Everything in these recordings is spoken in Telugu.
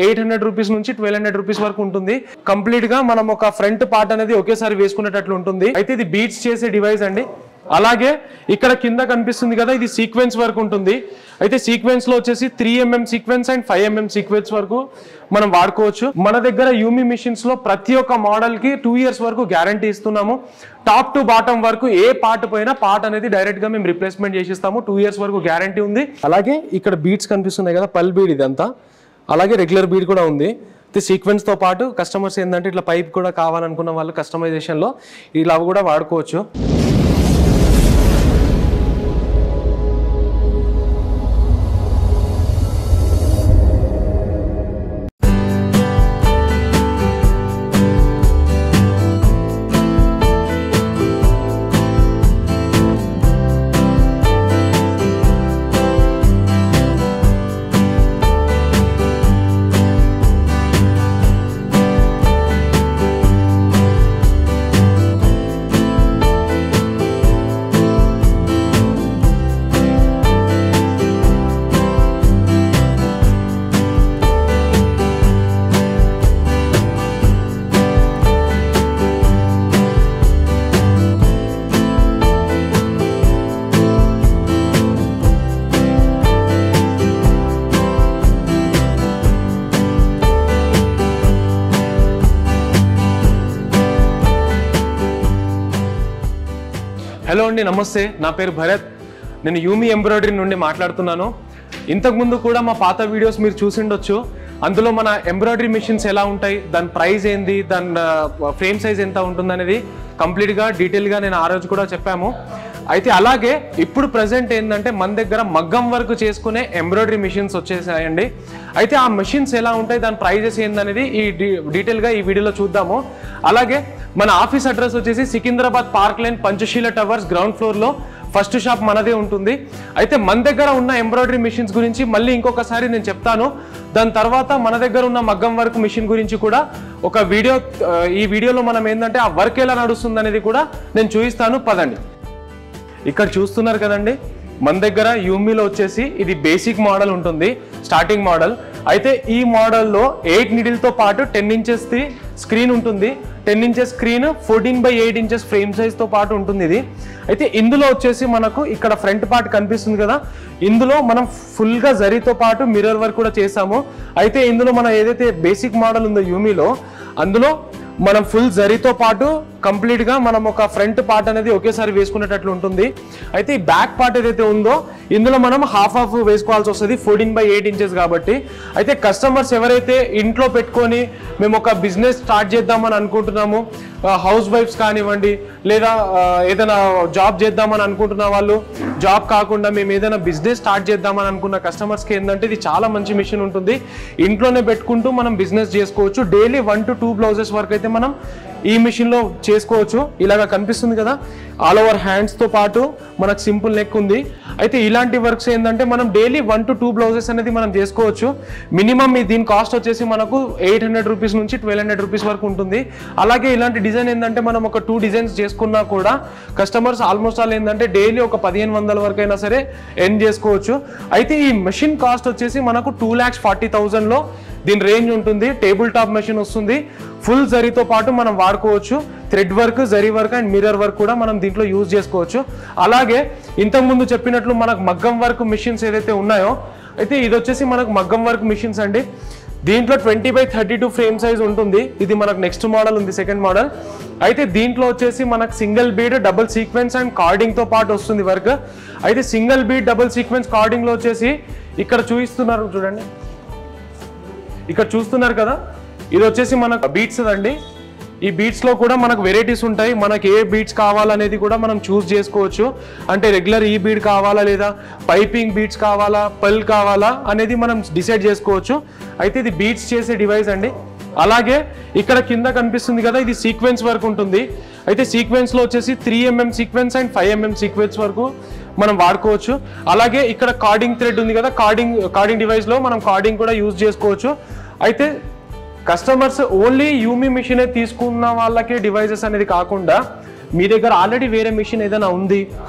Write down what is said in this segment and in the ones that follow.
800 రూపీస్ నుంచి 1200 రూపీస్ వరకు ఉంటుంది. కంప్లీట్ గా మనం ఒక ఫ్రంట్ పార్ట్ అనేది ఒకేసారి వేసుకునేటట్లు ఉంటుంది. అయితే ఇది బీట్స్ చేసే డివైస్ అండి. అలాగే ఇక్కడ కింద కనిపిస్తుంది కదా, ఇది సీక్వెన్స్ వర్క్ ఉంటుంది. అయితే సీక్వెన్స్ లో వచ్చేసి 3mm sequence and 5mm sequence వరకు మనం వాడుకోవచ్చు. మన దగ్గర యూమి మిషన్స్ లో ప్రతి ఒక్క మోడల్ కి 2 years వరకు గ్యారంటీ ఇస్తున్నాము. టాప్ టు బాటమ్ వరకు ఏ పార్ట్ పోయినా పార్ట్ అనేది డైరెక్ట్ గా మేము రిప్లేస్మెంట్ చేసిస్తాము. 2 years వరకు గ్యారంటీ ఉంది. అలాగే ఇక్కడ బీడ్స్ కనిపిస్తున్నాయి కదా, పల్ బీడ్ ఇదంతా. అలాగే రెగ్యులర్ బీడ్ కూడా ఉంది. సీక్వెన్స్ తో పాటు కస్టమర్స్ ఏంటంటే ఇట్లా పైప్ కూడా కావాలనుకున్న వాళ్ళు కస్టమైజేషన్ లో ఇలా కూడా వాడుకోవచ్చు. హలో అండి, నమస్తే. నా పేరు భరత్. నేను యూమి ఎంబ్రాయిడరీ నుండి మాట్లాడుతున్నాను. ఇంతకుముందు కూడా మా పాత వీడియోస్ మీరు చూసిండొచ్చు. అందులో మన ఎంబ్రాయిడరీ మిషన్స్ ఎలా ఉంటాయి, దాని ప్రైస్ ఏంది, దాని ఫ్రేమ్ సైజ్ ఎంత ఉంటుంది అనేది కంప్లీట్గా డీటెయిల్గా నేను ఆ రోజు కూడా చెప్పాము. అయితే అలాగే ఇప్పుడు ప్రజెంట్ ఏంటంటే మన దగ్గర మగ్గం వర్క్ చేసుకునే ఎంబ్రాయిడరీ మిషన్స్ వచ్చేసాయండి. అయితే ఆ మిషన్స్ ఎలా ఉంటాయి, దాని ప్రైజెస్ ఏందనేది ఈ డీటెయిల్గా ఈ వీడియోలో చూద్దాము. అలాగే మన ఆఫీస్ అడ్రస్ వచ్చేసి Secunderabad park line Panchsheel towers ground ఫ్లోర్లో ఫస్ట్ షాప్ మనదే ఉంటుంది. అయితే మన దగ్గర ఉన్న ఎంబ్రాయిడరీ మిషన్స్ గురించి మళ్ళీ ఇంకొకసారి నేను చెప్తాను. దాని తర్వాత మన దగ్గర ఉన్న మగ్గం వర్క్ మిషన్ గురించి కూడా ఒక వీడియో, ఈ వీడియోలో మనం ఏంటంటే ఆ వర్క్ ఎలా నడుస్తుంది అనేది కూడా నేను చూపిస్తాను. పదండి. ఇక్కడ చూస్తున్నారు కదండి, మన దగ్గర యూమిలో వచ్చేసి ఇది బేసిక్ మోడల్ ఉంటుంది, స్టార్టింగ్ మోడల్. అయితే ఈ మోడల్లో 8 నీడిల్తో పాటు 10 inches స్క్రీన్ ఉంటుంది. 10 inches స్క్రీన్, 14/8 inches ఫ్రేమ్ సైజ్తో పాటు ఉంటుంది ఇది. అయితే ఇందులో వచ్చేసి మనకు ఇక్కడ ఫ్రంట్ పార్ట్ కనిపిస్తుంది కదా, ఇందులో మనం ఫుల్గా జరీతో పాటు మిర్రర్ వర్క్ కూడా చేసాము. అయితే ఇందులో మనం ఏదైతే బేసిక్ మోడల్ ఉందో యూమిలో, అందులో మనం ఫుల్ జరీతో పాటు కంప్లీట్గా మనం ఒక ఫ్రంట్ పార్ట్ అనేది ఒకేసారి వేసుకునేటట్లు ఉంటుంది. అయితే ఈ బ్యాక్ పార్ట్ ఏదైతే ఉందో ఇందులో మనం హాఫ్ వేసుకోవాల్సి వస్తుంది, 14/8 inches కాబట్టి. అయితే కస్టమర్స్ ఎవరైతే ఇంట్లో పెట్టుకొని మేము ఒక బిజినెస్ స్టార్ట్ చేద్దామని అనుకుంటున్నాము, హౌస్ వైఫ్స్ కానివ్వండి, లేదా ఏదైనా జాబ్ చేద్దామని అనుకుంటున్న వాళ్ళు, జాబ్ కాకుండా మేము ఏదైనా బిజినెస్ స్టార్ట్ చేద్దామని అనుకున్న కస్టమర్స్కి ఏంటంటే ఇది చాలా మంచి మిషన్ ఉంటుంది. ఇంట్లోనే పెట్టుకుంటూ మనం బిజినెస్ చేసుకోవచ్చు. డైలీ 1 to 2 బ్లౌజెస్ వరకు అయితే మనం ఈ మిషన్లో చేసుకోవచ్చు. ఇలాగా కనిపిస్తుంది కదా, ఆల్ ఓవర్ హ్యాండ్స్తో పాటు మనకు సింపుల్ నెక్ ఉంది. అయితే ఇలాంటి వర్క్స్ ఏంటంటే మనం డైలీ 1 to 2 బ్లౌజెస్ అనేది మనం చేసుకోవచ్చు. మినిమం దీని కాస్ట్ వచ్చేసి మనకు 800 రూపీస్ నుంచి 1200 రూపీస్ వరకు ఉంటుంది. అలాగే ఇలాంటి డిజైన్ ఏంటంటే మనం ఒక 2 డిజైన్స్ చేసుకున్నా కూడా కస్టమర్స్ ఆల్మోస్ట్ ఆల్ ఏంటంటే డైలీ ఒక 1500 వరకు అయినా సరే ఎర్న్ చేసుకోవచ్చు. అయితే ఈ మెషిన్ కాస్ట్ వచ్చేసి మనకు 2,40,000లో దీని రేంజ్ ఉంటుంది. టేబుల్ టాప్ మెషిన్ వస్తుంది, ఫుల్ జరీతో పాటు మనం వాడుకోవచ్చు. Thread work, zari work and mirror work కూడా మనం దీంట్లో యూజ్ చేసుకోవచ్చు. అలాగే ఇంతకుముందు చెప్పినట్లు మనకు మగ్గం వర్క్ మిషన్స్ ఏదైతే ఉన్నాయో, అయితే ఇది వచ్చేసి మనకు మగ్గం వర్క్ మిషన్స్ అండి. దీంట్లో 20/32 ఫ్రేమ్ సైజ్ ఉంటుంది. ఇది మనకు నెక్స్ట్ మోడల్ ఉంది, సెకండ్ మోడల్. అయితే దీంట్లో వచ్చేసి మనకు single bead, double sequence and కార్డింగ్తో పాటు వస్తుంది వర్క్. అయితే సింగిల్ బీడ్, డబుల్ సీక్వెన్స్, కార్డింగ్లో వచ్చేసి ఇక్కడ చూపిస్తున్నారు చూడండి, ఇక్కడ చూస్తున్నారు కదా, ఇది వచ్చేసి మనకు బీట్స్ అండి. ఈ బీట్స్లో కూడా మనకు వెరైటీస్ ఉంటాయి. మనకి ఏ బీట్స్ కావాలనేది కూడా మనం చూస్ చేసుకోవచ్చు. అంటే రెగ్యులర్ ఈ బీడ్ కావాలా, లేదా పైపింగ్ బీట్స్ కావాలా, పల్ కావాలా అనేది మనం డిసైడ్ చేసుకోవచ్చు. అయితే ఇది బీట్స్ చేసే డివైస్ అండి. అలాగే ఇక్కడ కింద కనిపిస్తుంది కదా, ఇది సీక్వెన్స్ వర్క్ ఉంటుంది. అయితే సీక్వెన్స్లో వచ్చేసి 3mm sequence and 5mm sequence వరకు మనం వాడుకోవచ్చు. అలాగే ఇక్కడ కార్డింగ్ థ్రెడ్ ఉంది కదా, కార్డింగ్ డివైస్లో మనం కార్డింగ్ కూడా యూజ్ చేసుకోవచ్చు. అయితే కస్టమర్స్ ఓన్లీ యూమి మిషనే తీసుకున్న వాళ్ళకే డివైజెస్ అనేది కాకుండా మీ దగ్గర ఆల్రెడీ వేరే మిషన్ ఏదైనా ఉంది,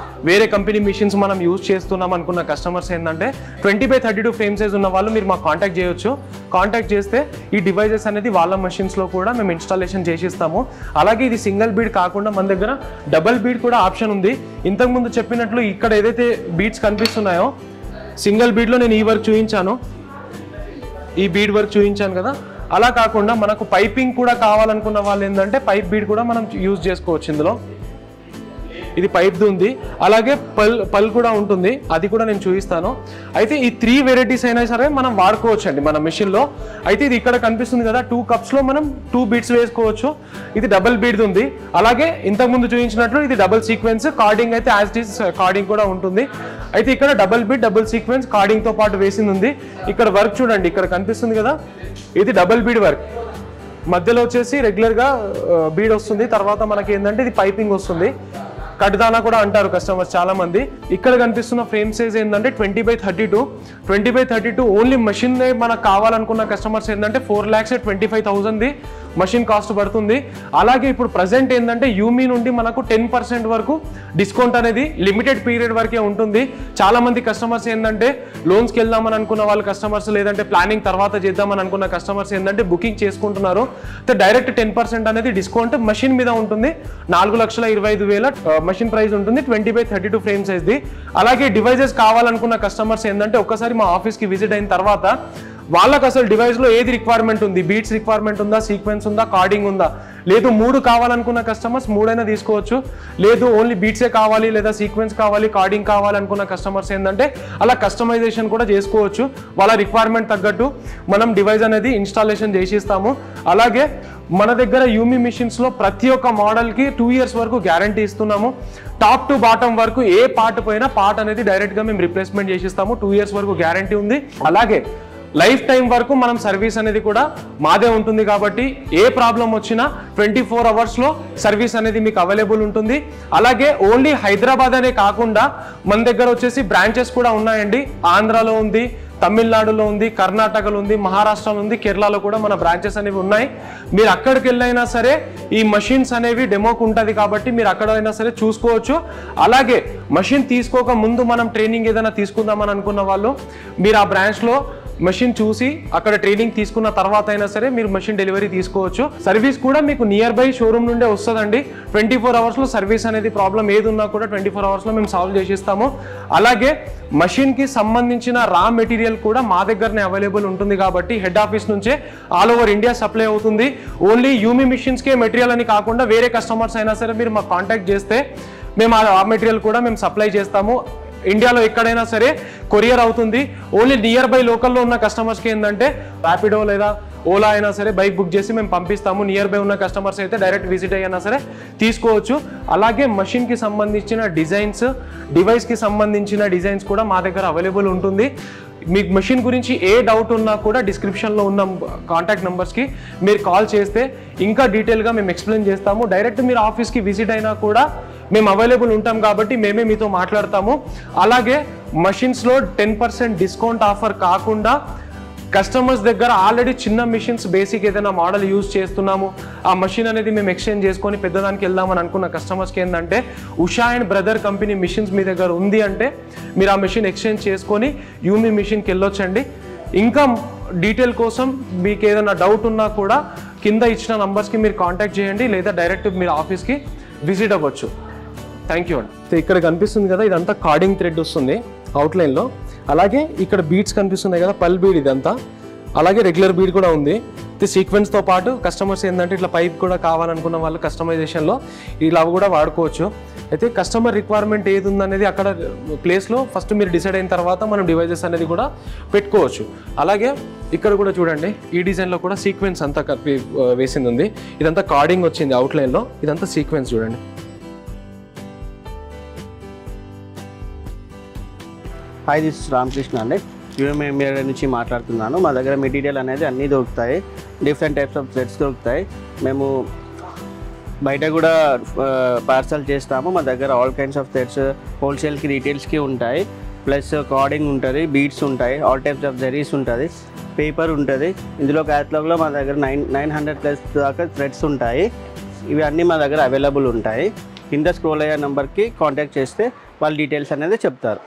వేరే కంపెనీ మిషన్స్ మనం యూజ్ చేస్తున్నాం అనుకున్న కస్టమర్స్ ఏంటంటే 20x32 ఫ్రేమ్ సైజ్ ఉన్న వాళ్ళు మీరు మాకు కాంటాక్ట్ చేయొచ్చు. కాంటాక్ట్ చేస్తే ఈ డివైజెస్ అనేది వాళ్ళ మెషిన్స్లో కూడా మేము ఇన్స్టాలేషన్ చేసిస్తాము. అలాగే ఇది సింగిల్ బీడ్ కాకుండా మన దగ్గర డబుల్ బీడ్ కూడా ఆప్షన్ ఉంది. ఇంతకుముందు చెప్పినట్లు ఇక్కడ ఏదైతే బీడ్స్ కనిపిస్తున్నాయో సింగిల్ బీడ్లో నేను ఈ వర్క్ చూపించాను, ఈ బీడ్ వర్క్ చూపించాను కదా. అలా కాకుండా మనకు పైపింగ్ కూడా కావాలనుకున్న వాళ్ళు ఏంటంటే పైప్ బీడ్ కూడా మనం యూజ్ చేసుకోవచ్చు. ఇందులో ఇది పైప్ది ఉంది, అలాగే పల్ కూడా ఉంటుంది, అది కూడా నేను చూపిస్తాను. అయితే ఈ 3 వెరైటీస్ అయినా సరే మనం వాడుకోవచ్చు అండి మన మిషన్లో. అయితే ఇది ఇక్కడ కనిపిస్తుంది కదా 2 కప్స్లో మనం 2 బీడ్స్ వేసుకోవచ్చు. ఇది డబుల్ బీడ్ది ఉంది. అలాగే ఇంతకుముందు చూపించినట్లు ఇది డబుల్ సీక్వెన్స్ కార్డింగ్ అయితే యాజ్ ఇట్ ఈస్ కార్డింగ్ కూడా ఉంటుంది. అయితే ఇక్కడ డబుల్ బీడ్ డబుల్ సీక్వెన్స్ కార్డింగ్తో పాటు వేసింది ఉంది. ఇక్కడ వర్క్ చూడండి, ఇక్కడ కనిపిస్తుంది కదా, ఇది డబుల్ బీడ్ వర్క్. మధ్యలో వచ్చేసి రెగ్యులర్గా బీడ్ వస్తుంది, తర్వాత మనకి ఏంటంటే ఇది పైపింగ్ వస్తుంది. కట్దానా కూడా అంటారు కస్టమర్స్ చాలా మంది. ఇక్కడ కనిపిస్తున్న ఫ్రేమ్ సైజ్ ఏంటంటే 20x32 ఓన్లీ మషిన్ మనకు కావాలనుకున్న కస్టమర్స్ ఏంటంటే 4,25,000 మషిన్ కాస్ట్ పడుతుంది. అలాగే ఇప్పుడు ప్రజెంట్ ఏంటంటే యూమీ నుండి మనకు 10% వరకు డిస్కౌంట్ అనేది లిమిటెడ్ పీరియడ్ వరకే ఉంటుంది. చాలా మంది కస్టమర్స్ ఏంటంటే లోన్స్కి వెళ్దామని అనుకున్న వాళ్ళ కస్టమర్స్, లేదంటే ప్లానింగ్ తర్వాత చేద్దామని అనుకున్న కస్టమర్స్ ఏంటంటే బుకింగ్ చేసుకుంటున్నారు. డైరెక్ట్ 10% అనేది డిస్కౌంట్ మషిన్ మీద ఉంటుంది. 4,25,000 మషిన్ ప్రైస్ ఉంటుంది 20x32 ఫ్రేమ్ సైజ్ది. అలాగే డివైజెస్ కావాలనుకున్న కస్టమర్స్ ఏంటంటే ఒక్కసారి మా ఆఫీస్కి విజిట్ అయిన తర్వాత వాళ్ళకి అసలు డివైస్లో ఏది రిక్వైర్మెంట్ ఉంది, బీట్స్ రిక్వైర్మెంట్ ఉందా, సీక్వెన్స్ ఉందా, కార్డింగ్ ఉందా, లేదు 3 కావాలనుకున్న కస్టమర్స్ 3 అయినా తీసుకోవచ్చు. లేదు ఓన్లీ బీట్సే కావాలి, లేదా సీక్వెన్స్ కావాలి, కార్డింగ్ కావాలనుకున్న కస్టమర్స్ ఏంటంటే అలా కస్టమైజేషన్ కూడా చేసుకోవచ్చు. వాళ్ళ రిక్వైర్మెంట్ తగ్గట్టు మనం డివైస్ అనేది ఇన్స్టాలేషన్ చేసిస్తాము. అలాగే మన దగ్గర యూమీ మిషన్స్లో ప్రతి ఒక్క మోడల్కి 2 years వరకు గ్యారంటీ ఇస్తున్నాము. టాప్ టు బాటమ్ వరకు ఏ పార్ట్ పోయినా పార్ట్ అనేది డైరెక్ట్గా మేము రిప్లేస్మెంట్ చేసిస్తాము. 2 years వరకు గ్యారంటీ ఉంది. అలాగే లైఫ్ టైం వరకు మనం సర్వీస్ అనేది కూడా మాదే ఉంటుంది. కాబట్టి ఏ ప్రాబ్లం వచ్చినా 24 hours సర్వీస్ అనేది మీకు అవైలబుల్ ఉంటుంది. అలాగే ఓన్లీ హైదరాబాద్ అనే కాకుండా మన దగ్గర వచ్చేసి బ్రాంచెస్ కూడా ఉన్నాయండి. ఆంధ్రాలో ఉంది, తమిళనాడులో ఉంది, కర్ణాటకలో ఉంది, మహారాష్ట్రలో ఉంది, కేరళలో కూడా మన బ్రాంచెస్ అనేవి ఉన్నాయి. మీరు అక్కడికి వెళ్ళైనా సరే ఈ మషిన్స్ అనేవి డెమోకి ఉంటుంది కాబట్టి మీరు అక్కడైనా సరే చూసుకోవచ్చు. అలాగే మషిన్ తీసుకోక ముందు మనం ట్రైనింగ్ ఏదైనా తీసుకుందామని అనుకున్న వాళ్ళు మీరు ఆ బ్రాంచ్లో మషిన్ చూసి అక్కడ ట్రైనింగ్ తీసుకున్న తర్వాత అయినా సరే మీరు మషిన్ డెలివరీ తీసుకోవచ్చు. సర్వీస్ కూడా మీకు నియర్ బై షోరూమ్ నుండే వస్తుందండి. 24 hours సర్వీస్ అనేది ప్రాబ్లం ఏది ఉన్నా కూడా 24 hours మేము సాల్వ్ చేసిస్తాము. అలాగే మషిన్కి సంబంధించిన రా మెటీరియల్ కూడా మా దగ్గరనే అవైలబుల్ ఉంటుంది కాబట్టి హెడ్ ఆఫీస్ నుంచే ఆల్ ఓవర్ ఇండియా సప్లై అవుతుంది. ఓన్లీ యూమీ మిషన్స్కే మెటీరియల్ అని కాకుండా వేరే కస్టమర్స్ అయినా సరే మీరు మాకు కాంటాక్ట్ చేస్తే మేము ఆ మెటీరియల్ కూడా మేము సప్లై చేస్తాము. ఇండియాలో ఎక్కడైనా సరే కొరియర్ అవుతుంది. ఓన్లీ నియర్ బై లోకల్లో ఉన్న కస్టమర్స్కి ఏంటంటే ర్యాపిడో లేదా ఓలా అయినా సరే బైక్ బుక్ చేసి మేము పంపిస్తాము. నియర్ బై ఉన్న కస్టమర్స్ అయితే డైరెక్ట్ విజిట్ అయినా సరే తీసుకోవచ్చు. అలాగే మషిన్కి సంబంధించిన డిజైన్స్, డివైస్కి సంబంధించిన డిజైన్స్ కూడా మా దగ్గర అవైలబుల్ ఉంటుంది. మీకు మెషిన్ గురించి ఏ డౌట్ ఉన్నా కూడా డిస్క్రిప్షన్లో ఉన్న కాంటాక్ట్ నెంబర్స్కి మీరు కాల్ చేస్తే ఇంకా డీటెయిల్గా మేము ఎక్స్ప్లెయిన్ చేస్తాము. డైరెక్ట్ మీరు ఆఫీస్కి విజిట్ అయినా కూడా మేము అవైలబుల్ ఉంటాం కాబట్టి మేమే మీతో మాట్లాడతాము. అలాగే మషిన్స్లో 10% డిస్కౌంట్ ఆఫర్ కాకుండా కస్టమర్స్ దగ్గర ఆల్రెడీ చిన్న మిషన్స్ బేసిక్ ఏదైనా మోడల్ యూజ్ చేస్తున్నాము, ఆ మషిన్ అనేది మేము ఎక్స్చేంజ్ చేసుకొని పెద్దదానికి వెళ్దామని అనుకున్న కస్టమర్స్కి ఏంటంటే Usha and brother company machines మీ దగ్గర ఉంది అంటే మీరు ఆ మిషన్ ఎక్స్చేంజ్ చేసుకొని యూమీ మిషన్కి వెళ్ళొచ్చండి. ఇంకా డీటెయిల్ కోసం మీకు ఏదైనా డౌట్ ఉన్నా కూడా కింద ఇచ్చిన నంబర్స్కి మీరు కాంటాక్ట్ చేయండి, లేదా డైరెక్ట్ మీరు ఆఫీస్కి విజిట్ అవ్వచ్చు. థ్యాంక్ యూ అండి. ఇక్కడ కనిపిస్తుంది కదా, ఇదంతా కార్డింగ్ థ్రెడ్ వస్తుంది అవుట్లైన్లో. అలాగే ఇక్కడ బీడ్స్ కనిపిస్తున్నాయి కదా, పల్ బీడ్ ఇదంతా. అలాగే రెగ్యులర్ బీడ్ కూడా ఉంది. ఇది సీక్వెన్స్తో పాటు కస్టమర్స్ ఏంటంటే ఇట్లా పైప్ కూడా కావాలనుకున్న వాళ్ళు కస్టమైజేషన్లో ఇలా కూడా వాడుకోవచ్చు. అయితే కస్టమర్ రిక్వైర్మెంట్ ఏది ఉందనేది అక్కడ ప్లేస్లో ఫస్ట్ మీరు డిసైడ్ అయిన తర్వాత మనం డివైజెస్ అనేది కూడా పెట్టుకోవచ్చు. అలాగే ఇక్కడ కూడా చూడండి, ఈ డిజైన్లో కూడా సీక్వెన్స్ అంతా కలిపి వేసింది ఉంది. ఇదంతా కార్డింగ్ వచ్చింది అవుట్లైన్లో, ఇదంతా సీక్వెన్స్ చూడండి. హాయ్, దిస్ రామకృష్ణ అండి, యూఎంఏ నుంచి మాట్లాడుతున్నాను. మా దగ్గర మెటీరియల్ అనేది అన్నీ దొరుకుతాయి. డిఫరెంట్ టైప్స్ ఆఫ్ థ్రెడ్స్ దొరుకుతాయి. మేము బయట కూడా పార్సల్ చేస్తాము. మా దగ్గర ఆల్ కైండ్స్ ఆఫ్ థ్రెడ్స్ హోల్సేల్కి, రీటైల్స్కి ఉంటాయి. ప్లస్ కార్డింగ్ ఉంటుంది, బీడ్స్ ఉంటాయి, ఆల్ టైప్స్ ఆఫ్ జరీస్ ఉంటుంది, పేపర్ ఉంటుంది. ఇందులో క్యాటలాగ్లో మా దగ్గర 900+ దాకా థ్రెడ్స్ ఉంటాయి. ఇవి అన్నీ మా దగ్గర అవైలబుల్ ఉంటాయి. కింద స్క్రోల్ అయ్యే నెంబర్కి కాంటాక్ట్ చేస్తే వాళ్ళ డీటెయిల్స్ అనేది చెప్తారు.